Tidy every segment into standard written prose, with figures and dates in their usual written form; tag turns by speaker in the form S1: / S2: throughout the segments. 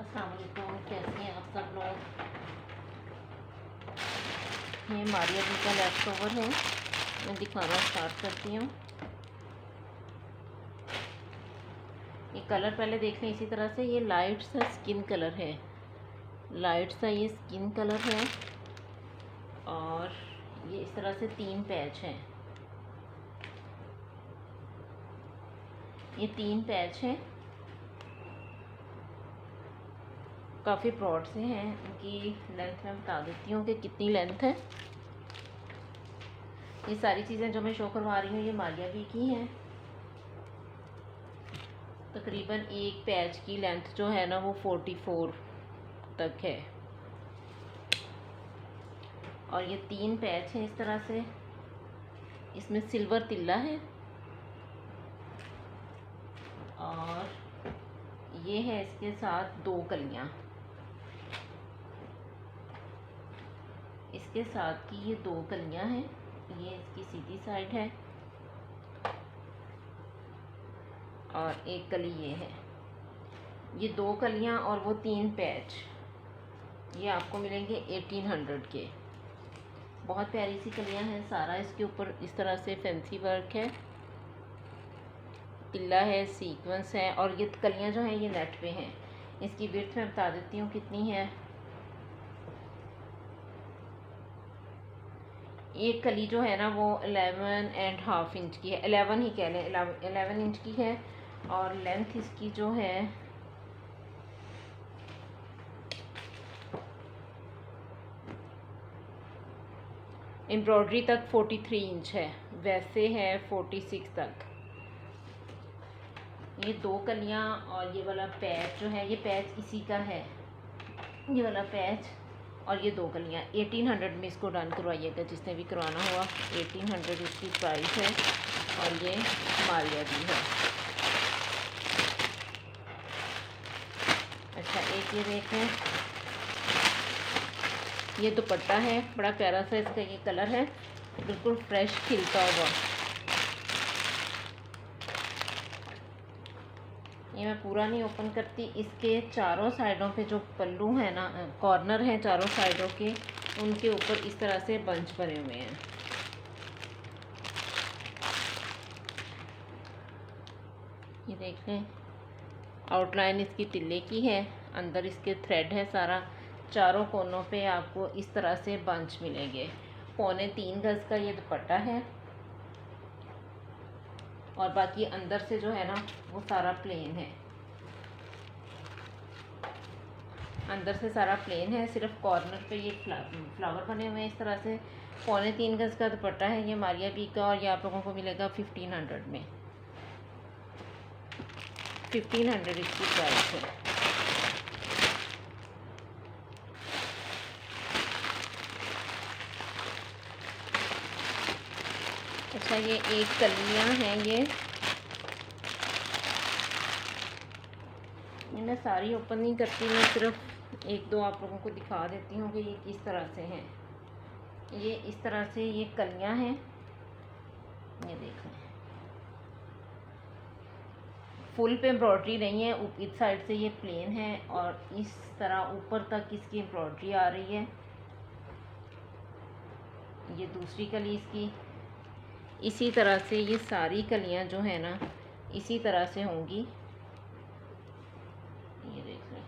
S1: अस्सलाम वालेकुम, कैसे हैं आप सब लोग। ये मारिया जी का लेफ्ट ओवर है, मैं दिखाना स्टार्ट करती हूँ। ये कलर पहले देख लें। इसी तरह से ये लाइट सा स्किन कलर है, लाइट सा ये स्किन कलर है। और ये इस तरह से 3 पैच हैं, ये 3 पैच हैं। काफ़ी ब्रॉड से हैं। इनकी लेंथ मैं बता देती हूँ कि कितनी लेंथ है। ये सारी चीज़ें जो मैं शो करवा रही हूँ ये मारिया बी की हैं। तकरीबन एक पैच की लेंथ जो है ना वो 44 तक है। और ये 3 पैच हैं इस तरह से। इसमें सिल्वर तिल्ला है और ये है इसके साथ 2 कलियाँ। इसके साथ की ये 2 कलियाँ हैं। ये इसकी सीधी साइड है और एक कली ये है। ये 2 कलियाँ और वो 3 पैच ये आपको मिलेंगे 1800 के। बहुत प्यारी सी कलियाँ हैं। सारा इसके ऊपर इस तरह से फैंसी वर्क है, तिल्ला है, सीक्वेंस है। और ये कलियाँ जो हैं ये नेट पे हैं। इसकी विड्थ मैं बता देती हूँ कितनी है। एक कली जो है ना वो 11.5 इंच की है, 11 ही कह लें, 11 इंच की है। और लेंथ इसकी जो है एम्ब्रॉयडरी तक 43 इंच है, वैसे है 46 तक। ये 2 कलियाँ और ये वाला पैच जो है, ये पैच इसी का है, ये वाला पैच। और ये 2 कलियाँ 1800 में इसको डन करवाइएगा जिसने भी करवाना हुआ। 1800 इसकी प्राइस है और ये मारिया भी है। अच्छा, एक ये देखें, ये दुपट्टा है, बड़ा प्यारा सा इसका ये कलर है, बिल्कुल फ्रेश खिलता हुआ। ये मैं पूरा नहीं ओपन करती। इसके चारों साइडों पे जो पल्लू है ना, कॉर्नर हैं चारों साइडों के, उनके ऊपर इस तरह से बंच बने हुए हैं। ये देख लें, आउटलाइन इसकी तिल्ले की है, अंदर इसके थ्रेड है सारा। चारों कोनों पे आपको इस तरह से बंच मिलेंगे। 3.25 गज का ये दुपट्टा है और बाकी अंदर से जो है ना वो सारा प्लेन है। अंदर से सारा प्लेन है, सिर्फ कॉर्नर पे ये फ्लावर बने हुए हैं इस तरह से। 3.25 गज का दुपट्टा है ये मारिया बी का और ये आप लोगों को मिलेगा 1500 में। 1500 इसकी प्राइस है। अच्छा, ये एक कलियाँ हैं, ये मैं सारी ओपन नहीं करती, मैं सिर्फ 1-2 आप लोगों को दिखा देती हूँ कि ये किस तरह से हैं। ये इस तरह से ये कलियाँ हैं, ये देख लें। फुल पे एम्ब्रॉयडरी नहीं है, इस साइड से ये प्लेन है और इस तरह ऊपर तक इसकी एम्ब्रॉयडरी आ रही है। ये दूसरी कली इसकी। इसी तरह से ये सारी कलियां जो है ना इसी तरह से होंगी। ये देख लें,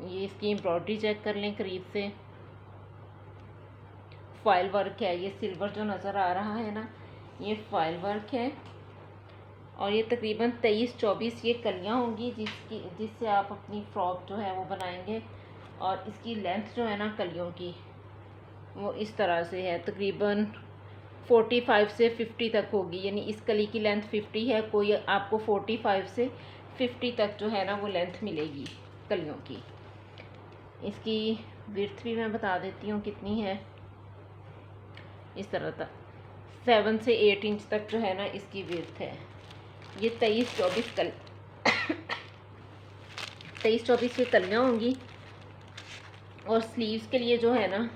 S1: ये इसकी एम्ब्रॉयडरी चेक कर लें करीब से। फॉइल वर्क है, ये सिल्वर जो नज़र आ रहा है ना ये फॉइल वर्क है। और ये तकरीबन 23-24 ये कलियां होंगी जिससे आप अपनी फ्रॉक जो है वो बनाएंगे। और इसकी लेंथ जो है ना कलियों की वो इस तरह से है, तकरीबन 45 से 50 तक होगी। यानी इस कली की लेंथ 50 है, कोई आपको 45 से 50 तक जो है ना वो लेंथ मिलेगी कलियों की। इसकी विड्थ भी मैं बता देती हूँ कितनी है। इस तरह तक 7 से 8 इंच तक जो है ना इसकी विड्थ है। ये 23-24 ये कलियाँ होंगी। और स्लीव्स के लिए जो है ना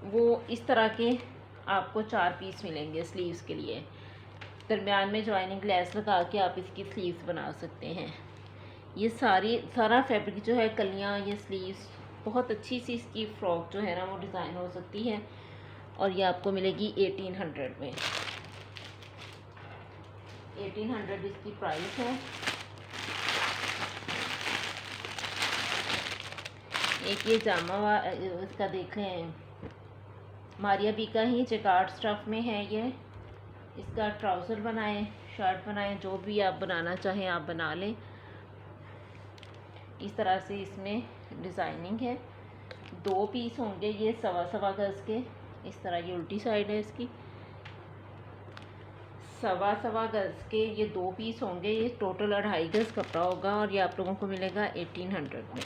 S1: वो इस तरह के आपको 4 पीस मिलेंगे स्लीव्स के लिए। दरमियान में जॉइनिंग लेस लगा के आप इसकी स्लीव्स बना सकते हैं। ये सारा फैब्रिक जो है, कलियाँ, ये स्लीव्स, बहुत अच्छी सी इसकी फ़्रॉक जो है ना वो डिज़ाइन हो सकती है। और ये आपको मिलेगी 1800 में। 1800 इसकी प्राइस है। एक ये जामा इसका देख लें, मारिया बी का ही जैकार्ड स्टफ में है ये। इसका ट्राउज़र बनाएं, शर्ट बनाएं, जो भी आप बनाना चाहें आप बना लें। इस तरह से इसमें डिज़ाइनिंग है। 2 पीस होंगे ये 1.25 गज़ के। इस तरह ये उल्टी साइड है इसकी। 1.25 गज़ के ये 2 पीस होंगे। ये टोटल 2.5 गज़ कपड़ा होगा और ये आप लोगों को मिलेगा 1800 में।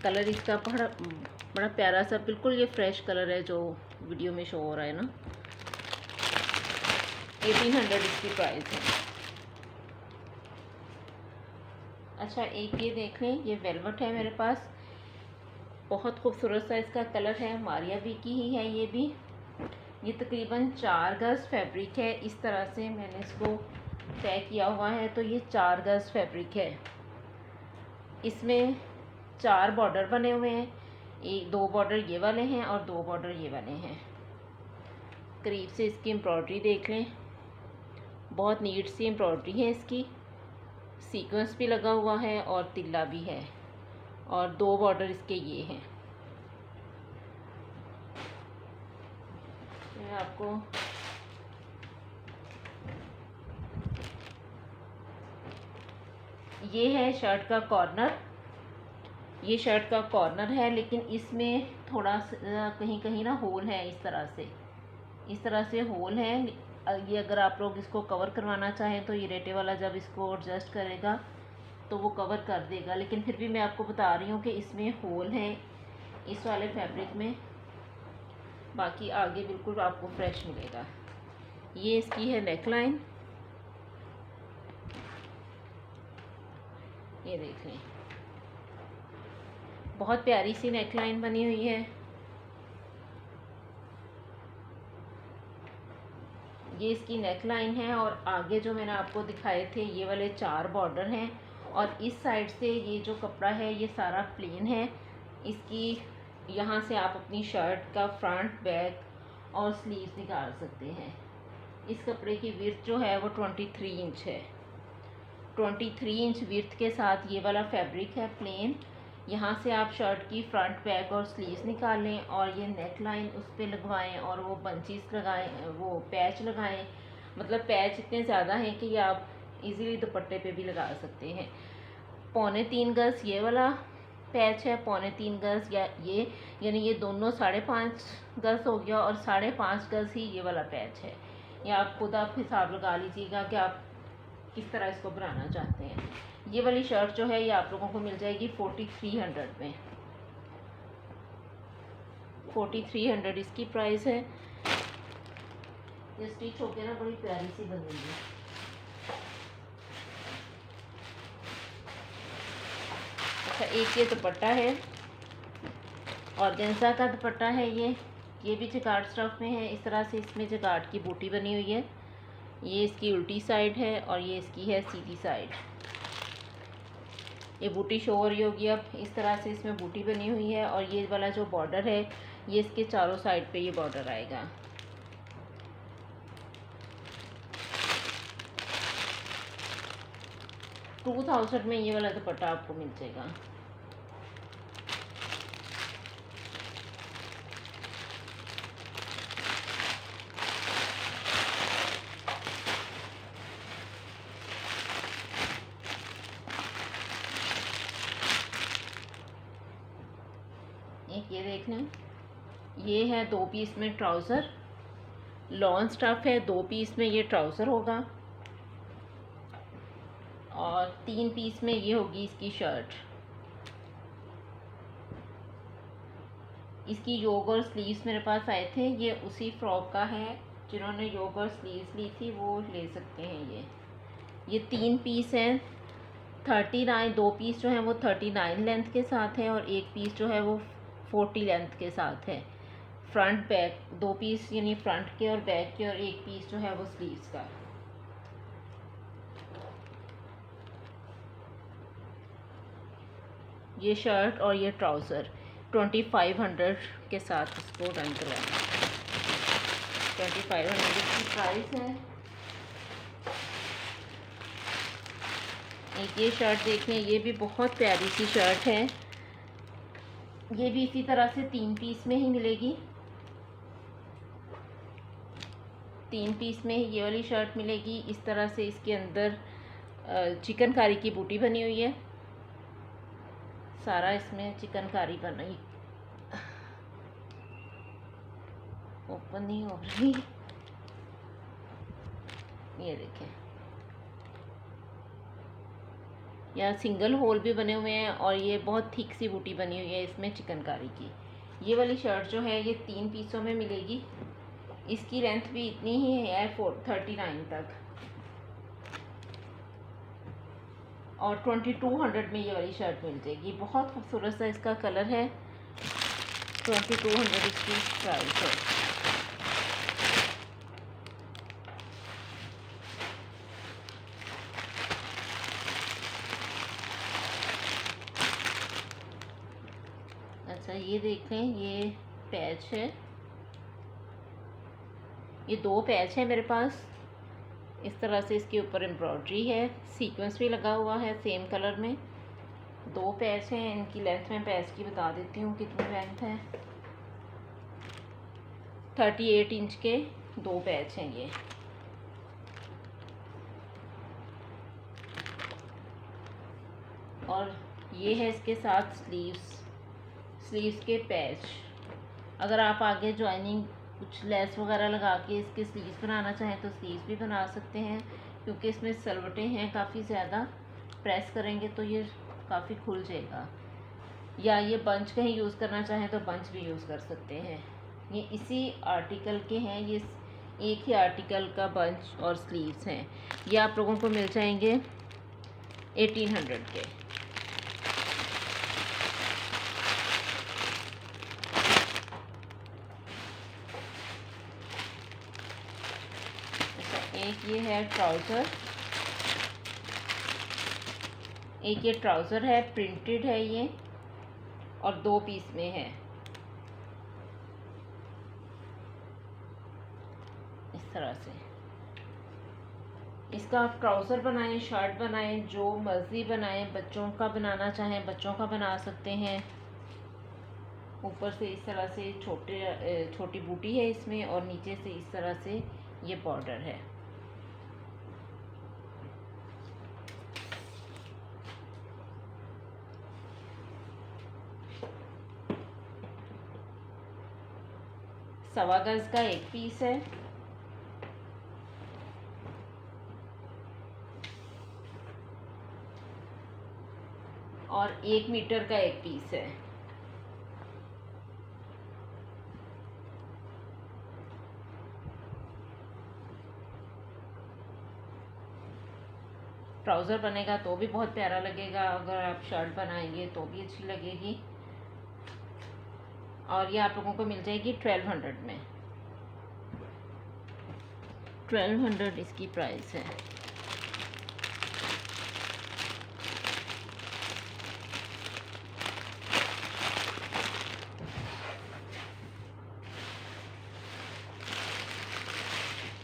S1: कलर इसका बड़ा प्यारा सा, बिल्कुल ये फ्रेश कलर है जो वीडियो में शो हो रहा है ना। 1800 इसकी प्राइस है। अच्छा, एक ये देख लें, ये वेलवेट है मेरे पास, बहुत खूबसूरत सा इसका कलर है। मारिया बी की ही है ये भी। ये तकरीबन 4 गज़ फैब्रिक है। इस तरह से मैंने इसको तय किया हुआ है, तो ये 4 गज़ फैब्रिक है। इसमें 4 बॉर्डर बने हुए हैं। 2 बॉर्डर ये वाले हैं और 2 बॉर्डर ये वाले हैं। करीब से इसकी एम्ब्रॉयडरी देख लें, बहुत नीट सी एम्ब्रॉयडरी है इसकी। सीक्वेंस भी लगा हुआ है और तिल्ला भी है, और 2 बॉर्डर इसके ये हैं। मैं आपको ये है शर्ट का कॉर्नर। ये शर्ट का कॉर्नर है, लेकिन इसमें थोड़ा कहीं कहीं ना होल है। इस तरह से होल है। ये अगर आप लोग इसको कवर करवाना चाहें तो ये रेटे वाला जब इसको एडजस्ट करेगा तो वो कवर कर देगा, लेकिन फिर भी मैं आपको बता रही हूँ कि इसमें होल है इस वाले फैब्रिक में। बाकी आगे बिल्कुल आपको फ्रेश मिलेगा। ये इसकी है नेक लाइन, ये देख लें, बहुत प्यारी सी नेक लाइन बनी हुई है। ये इसकी नेक लाइन है और आगे जो मैंने आपको दिखाए थे ये वाले 4 बॉर्डर हैं। और इस साइड से ये जो कपड़ा है ये सारा प्लेन है। इसकी यहाँ से आप अपनी शर्ट का फ्रंट, बैक और स्लीव्स निकाल सकते हैं। इस कपड़े की विड्थ जो है वो 23 इंच है। 23 इंच विड्थ के साथ ये वाला फैब्रिक है प्लेन। यहाँ से आप शर्ट की फ्रंट, बैक और स्लीव्स निकालें और ये नेक लाइन उस पर लगवाएं और वो बंचेस लगाएं, वो पैच लगाएं। मतलब पैच इतने ज़्यादा हैं कि ये आप इजीली दुपट्टे पे भी लगा सकते हैं। 3.25 गज़ ये वाला पैच है, 3.25 गज़ या ये, यानी ये दोनों 5.5 गज़ हो गया, और 5.5 गज़ ही ये वाला पैच है। या आप खुद आप हिसाब लगा लीजिएगा कि आप किस तरह इसको बनाना चाहते हैं। ये वाली शर्ट जो है ये आप लोगों को मिल जाएगी 4300 में। 4300 इसकी प्राइस है। ये स्टिच होकर ना बड़ी प्यारी सी बनेगी। अच्छा, एक ये दुपट्टा है, ऑर्गेन्जा का दुपट्टा है ये भी जैकार्ड स्टफ में है। इस तरह से इसमें जैकार्ड की बूटी बनी हुई है। ये इसकी उल्टी साइड है और ये इसकी है सीधी साइड। ये बूटी शो हो रही होगी अब। इस तरह से इसमें बूटी बनी हुई है और ये वाला जो बॉर्डर है ये इसके चारों साइड पे ये बॉर्डर आएगा। $2000 में ये वाला दुपट्टा आपको मिल जाएगा। एक ये देख लें, ये है 2 पीस में ट्राउज़र, लॉन स्टफ है। 2 पीस में ये ट्राउज़र होगा और 3 पीस में ये होगी इसकी शर्ट। इसकी योग और स्लीव्स मेरे पास आए थे, ये उसी फ्रॉक का है। जिन्होंने योग और स्लीव्स ली थी वो ले सकते हैं। ये 3 पीस हैं। 39, 2 पीस जो हैं वो 39 लेंथ के साथ है और 1 पीस जो है वो 40 लेंथ के साथ है। फ्रंट बैक 2 पीस यानी फ्रंट के और बैक के, और 1 पीस जो है वो स्लीव्स का। ये शर्ट और ये ट्राउज़र 2500 के साथ इसको डन करवाना। 2500 इसकी प्राइस है। एक ये शर्ट देखें, ये भी बहुत प्यारी सी शर्ट है। ये भी इसी तरह से 3 पीस में ही मिलेगी। 3 पीस में ही ये वाली शर्ट मिलेगी। इस तरह से इसके अंदर चिकनकारी की बूटी बनी हुई है। सारा इसमें चिकनकारी बनी, ओपन नहीं हो रही। ये देखें, यहाँ सिंगल होल भी बने हुए हैं और ये बहुत थिक सी बूटी बनी हुई है इसमें चिकनकारी की। ये वाली शर्ट जो है ये 3 पीसों में मिलेगी। इसकी लेंथ भी इतनी ही है 39 तक, और 2200 में ये वाली शर्ट मिल जाएगी। बहुत खूबसूरत सा इसका कलर है। 2200 इसकी प्राइस है। अच्छा, ये देख लें, ये पैच है। ये 2 पैच है मेरे पास। इस तरह से इसके ऊपर एम्ब्रॉयडरी है, सीक्वेंस भी लगा हुआ है सेम कलर में। 2 पैच हैं। इनकी लेंथ मैं पैच की बता देती हूँ कितनी लेंथ है। 38 इंच के 2 पैच हैं ये। और ये है इसके साथ स्लीव्स के पैच। अगर आप आगे जॉइनिंग कुछ लेस वगैरह लगा के इसके स्लीव्स बनाना चाहें तो स्लीव्स भी बना सकते हैं, क्योंकि इसमें सलवटें हैं काफ़ी ज़्यादा। प्रेस करेंगे तो ये काफ़ी खुल जाएगा। या ये बंच कहीं यूज़ करना चाहें तो बंच भी यूज़ कर सकते हैं। ये इसी आर्टिकल के हैं। ये एक ही आर्टिकल का बंच और स्लीव्स हैं। ये आप लोगों को मिल जाएंगे 1800 के। एक ये है ट्राउज़र, एक ये ट्राउज़र है, प्रिंटेड है ये, और 2 पीस में है। इस तरह से इसका आप ट्राउज़र बनाएं, शर्ट बनाएं, जो मर्ज़ी बनाएं। बच्चों का बनाना चाहें बच्चों का बना सकते हैं। ऊपर से इस तरह से छोटी बूटी है इसमें, और नीचे से इस तरह से ये बॉर्डर है। सवा गज का एक पीस है। और 1 मीटर का एक पीस है। ट्राउज़र बनेगा तो भी बहुत प्यारा लगेगा। अगर आप शर्ट बनाएंगे तो भी अच्छी लगेगी। और ये आप लोगों को मिल जाएगी 1200 में। 1200 इसकी प्राइस है।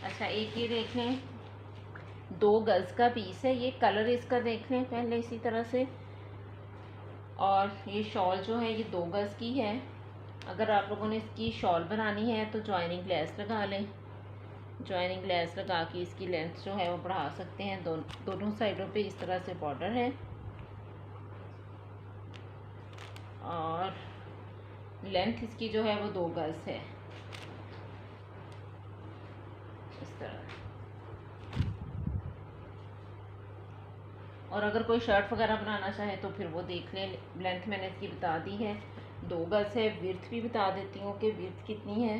S1: अच्छा, एक ये देख लें, 2 गज का पीस है। ये कलर इसका देख लें पहले इसी तरह से। और ये शॉल जो है ये 2 गज की है। अगर आप लोगों ने इसकी शॉल बनानी है तो जॉइनिंग लेस लगा लें। जॉइनिंग लेस लगा के इसकी लेंथ जो है वो बढ़ा सकते हैं। दोनों साइडों पे इस तरह से बॉर्डर है, और लेंथ इसकी जो है वो 2 गज है। इस तरह। और अगर कोई शर्ट वगैरह बनाना चाहे तो फिर वो देख लें। लेंथ मैंने इसकी बता दी है, 2 गज है। विड्थ भी बता देती हूँ कि विड्थ कितनी है।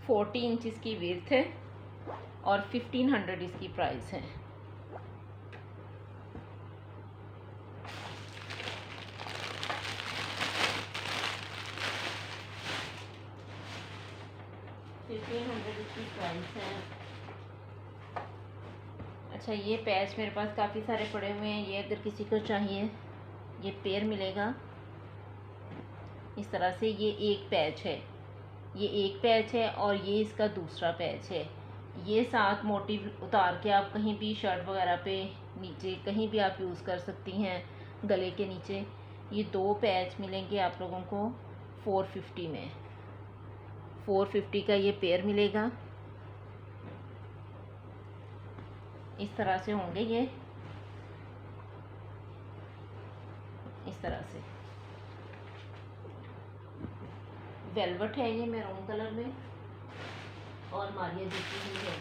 S1: 40 इंच इसकी विड्थ है, और 1500 इसकी प्राइस है। इसकी प्राइस है। अच्छा, ये पैच मेरे पास काफ़ी सारे पड़े हुए हैं। ये अगर किसी को चाहिए, ये पेयर मिलेगा इस तरह से। ये एक पैच है, ये एक पैच है और ये इसका दूसरा पैच है। ये साथ मोटिव उतार के आप कहीं भी शर्ट वगैरह पे नीचे कहीं भी आप यूज़ कर सकती हैं, गले के नीचे। ये दो पैच मिलेंगे आप लोगों को 450 में। 450 का ये पेयर मिलेगा। इस तरह से होंगे ये, इस तरह से। वेलवेट है ये मैरून कलर में और मारिया जूती हुई है।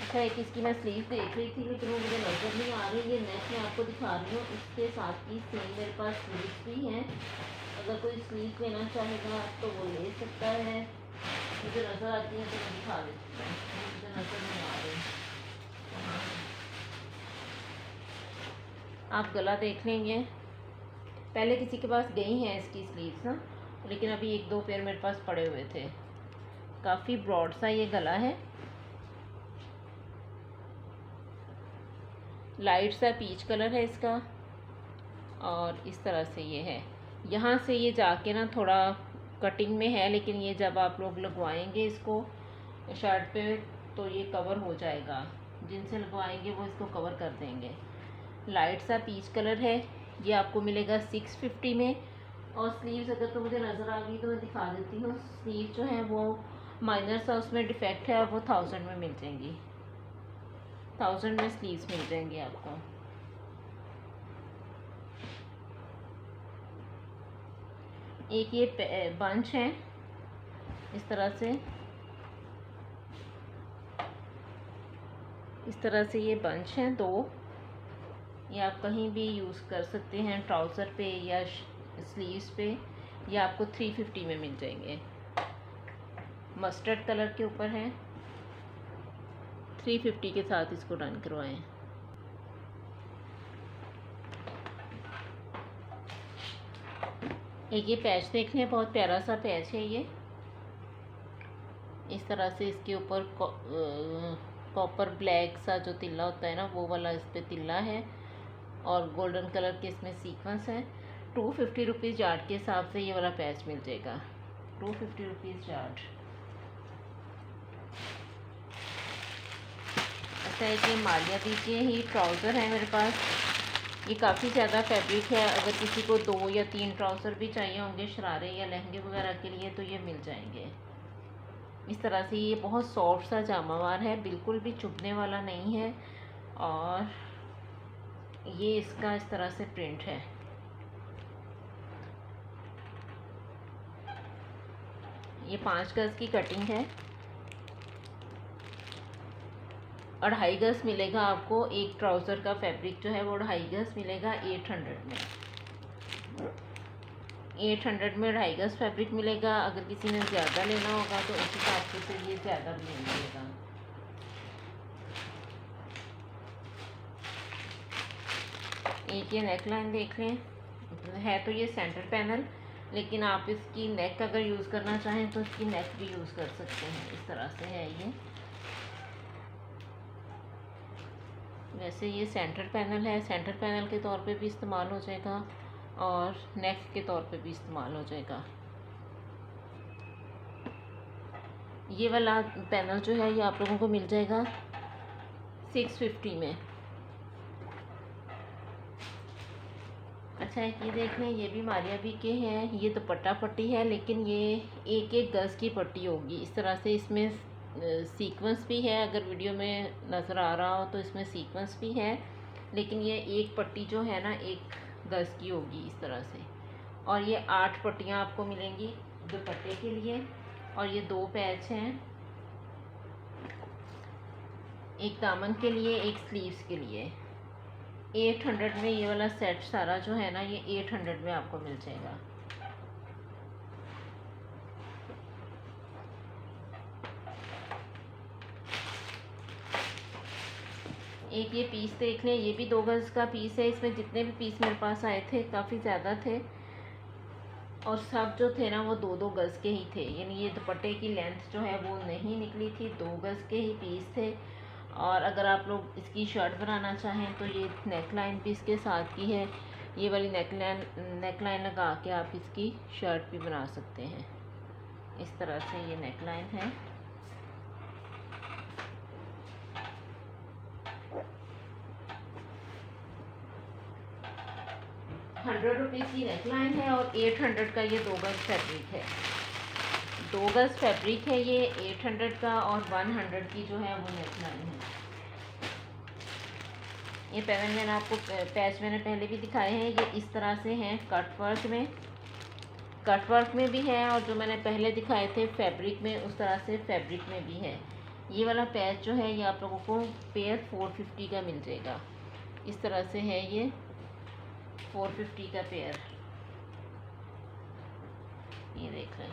S1: अच्छा, एक इसकी मैं स्लीव देख रही थी लेकिन वो मुझे नज़र नहीं आ रही। ये नेक मैं आपको दिखा रही हूँ। इसके साथ की सेम मेरे पास स्लीव्स भी हैं। अगर कोई स्लीव लेना चाहेगा तो वो ले सकता है। मुझे नज़र आती है तो मैं दिखा देती हूँ, मुझे नज़र नहीं आ रही। आप गला देख लेंगे। पहले किसी के पास गई हैं इसकी स्लीव्स ना, लेकिन अभी एक दो पेयर मेरे पास पड़े हुए थे। काफ़ी ब्रॉड सा ये गला है, लाइट सा पीच कलर है इसका और इस तरह से ये है। यहाँ से ये जाके ना थोड़ा कटिंग में है, लेकिन ये जब आप लोग लगवाएंगे इसको शर्ट पे तो ये कवर हो जाएगा। जिनसे लगवाएंगे वो इसको कवर कर देंगे। लाइट सा पीच कलर है। ये आपको मिलेगा 650 में। और स्लीव्स अगर तो मुझे नज़र आ गई तो मैं दिखा देती हूँ। स्लीव जो है वो माइनर सा उसमें डिफेक्ट है और वो 1000 में मिल जाएंगी। 1000 में स्लीव्स मिल जाएंगे आपको। एक ये बंच है इस तरह से, इस तरह से ये बंच हैं दो। ये आप कहीं भी यूज़ कर सकते हैं, ट्राउज़र पे या स्लीव्स पे। ये आपको 350 में मिल जाएंगे। मस्टर्ड कलर के ऊपर है। 350 के साथ इसको डन करवाएं। एक ये पैच देख लें, बहुत प्यारा सा पैच है ये। इस तरह से इसके ऊपर कॉपर ब्लैक सा जो तिल्ला होता है ना, वो वाला इस पर तिल्ला है और गोल्डन कलर के इसमें सीक्वेंस है। 250 रुपीज़ यार्ड के हिसाब से ये वाला पैच मिल जाएगा। 250 रुपीज़ यार्ड। अच्छा, एक ये मालिया दीजिए ही ट्राउज़र है मेरे पास। ये काफ़ी ज़्यादा फैब्रिक है। अगर किसी को 2 या 3 ट्राउज़र भी चाहिए होंगे शरारे या लहंगे वगैरह के लिए तो ये मिल जाएंगे। इस तरह से ये बहुत सॉफ्ट सा जामावार है, बिल्कुल भी चुभने वाला नहीं है। और ये इसका इस तरह से प्रिंट है। ये 5 गज़ की कटिंग है। 2.5 गज़ मिलेगा आपको। एक ट्राउज़र का फैब्रिक जो है वो 2.5 गज़ मिलेगा 800 में। 800 में 2.5 गज़ फैब्रिक मिलेगा। अगर किसी ने ज़्यादा लेना होगा तो उस हिसाब से फिर ये ज़्यादा भी ले मिलेगा। एक ये नेक लाइन देख लें, है तो ये सेंटर पैनल, लेकिन आप इसकी नेक अगर यूज़ करना चाहें तो इसकी नेक भी यूज़ कर सकते हैं। इस तरह से है ये। वैसे ये सेंटर पैनल है, सेंटर पैनल के तौर पे भी इस्तेमाल हो जाएगा और नेक के तौर पे भी इस्तेमाल हो जाएगा। ये वाला पैनल जो है ये आप लोगों को मिल जाएगा 650 में। अच्छा, एक ये देख लें, ये भी मारिया बी के हैं। ये दुपट्टा पट्टी है, लेकिन ये 1-1 गज़ की पट्टी होगी। इस तरह से इसमें सीक्वेंस भी है। अगर वीडियो में नज़र आ रहा हो तो इसमें सीक्वेंस भी है, लेकिन ये एक पट्टी जो है ना 1 गज़ की होगी इस तरह से। और ये 8 पट्टियाँ आपको मिलेंगी दुपट्टे के लिए। और ये 2 पैच हैं, एक दामन के लिए, एक स्लीव्स के लिए। 800 में ये वाला सेट सारा जो है ना ये 800 में आपको मिल जाएगा। एक ये पीस देख लें, ये भी 2 गज़ का पीस है। इसमें जितने भी पीस मेरे पास आए थे काफ़ी ज़्यादा थे और सब जो थे ना वो 2-2 गज़ के ही थे, यानी ये दुपट्टे की लेंथ जो है वो नहीं निकली थी, 2 गज़ के ही पीस थे। और अगर आप लोग इसकी शर्ट बनाना चाहें तो ये नेक लाइन भी इसके साथ की है, ये वाली नेक लाइन लगा के आप इसकी शर्ट भी बना सकते हैं। इस तरह से ये नेक लाइन है। ₹100 की नेक लाइन है और 800 का ये 2 गज़ फैब्रिक है। 2 गज़ फैब्रिक है ये 800 का और 100 की जो है वो नेक लाइन है। ये मैंने आपको पैच मैंने पहले भी दिखाए हैं, ये इस तरह से हैं कट वर्क में भी है और जो मैंने पहले दिखाए थे फैब्रिक में उस तरह से फैब्रिक में भी है। ये वाला पैच जो है ये आप लोगों को पेयर 450 का मिल जाएगा। इस तरह से है ये 450 का पेयर, ये देख लें।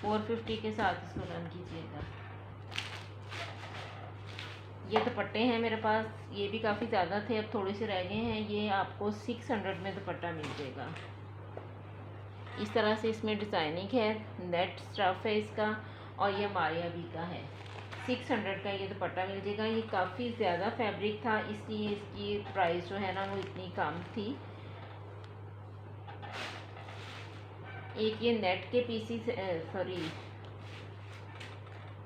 S1: $450 के साथ इसको डन कीजिएगा। ये दुपट्टे हैं मेरे पास, ये भी काफ़ी ज़्यादा थे, अब थोड़े से रह गए हैं। ये आपको 600 में दुपट्टा मिल जाएगा। इस तरह से इसमें डिज़ाइनिंग है, नेट स्टफ है इसका और ये मारिया भी का है। 600 का ये दुपट्टा मिल जाएगा। ये काफ़ी ज़्यादा फैब्रिक था इसलिए इसकी प्राइस जो है ना वो इतनी कम थी। एक ये नेट के पीसीस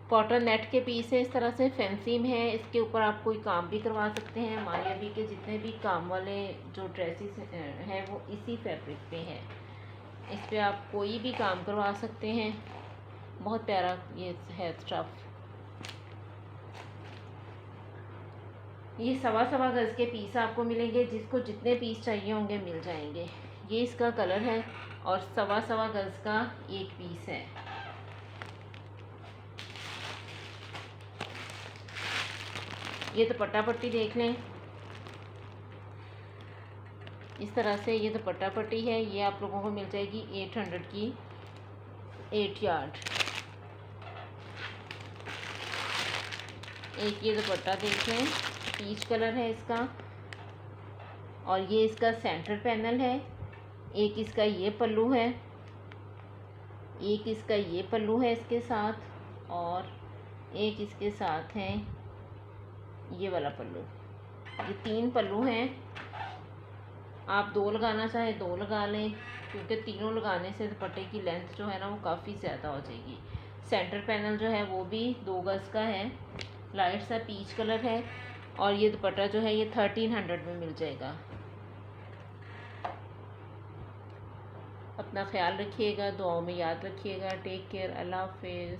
S1: कॉटन नेट के पीस है, इस तरह से फैंसी में है। इसके ऊपर आप कोई काम भी करवा सकते हैं। मारिया बी के जितने भी काम वाले जो ड्रेसेस हैं वो इसी फैब्रिक पे हैं। इस पे आप कोई भी काम करवा सकते हैं। बहुत प्यारा ये है स्टफ। ये 1.25 गज़ के पीस आपको मिलेंगे, जिसको जितने पीस चाहिए होंगे मिल जाएंगे। ये इसका कलर है और 1.25 गज़ का एक पीस है। ये दुपट्टा पट्टी देख लें, इस तरह से ये दुपट्टा पट्टी है। ये आप लोगों को मिल जाएगी 800 की 8 यार्ड। एक ये दुपट्टा देख लें, पीच कलर है इसका और ये इसका सेंटर पैनल है। एक इसका ये पल्लू है, एक इसका ये पल्लू है इसके साथ और एक इसके साथ है ये वाला पल्लू। ये 3 पल्लू हैं। आप 2 लगाना चाहे 2 लगा लें, क्योंकि तीनों लगाने से दुपट्टे की लेंथ जो है ना वो काफ़ी ज़्यादा हो जाएगी। सेंटर पैनल जो है वो भी 2 गज़ का है, लाइट सा पीच कलर है और ये दुपट्टा जो है ये 1300 में मिल जाएगा। अपना ख्याल रखिएगा, दुआओं में याद रखिएगा। टेक केयर, अल्लाह हाफिज़।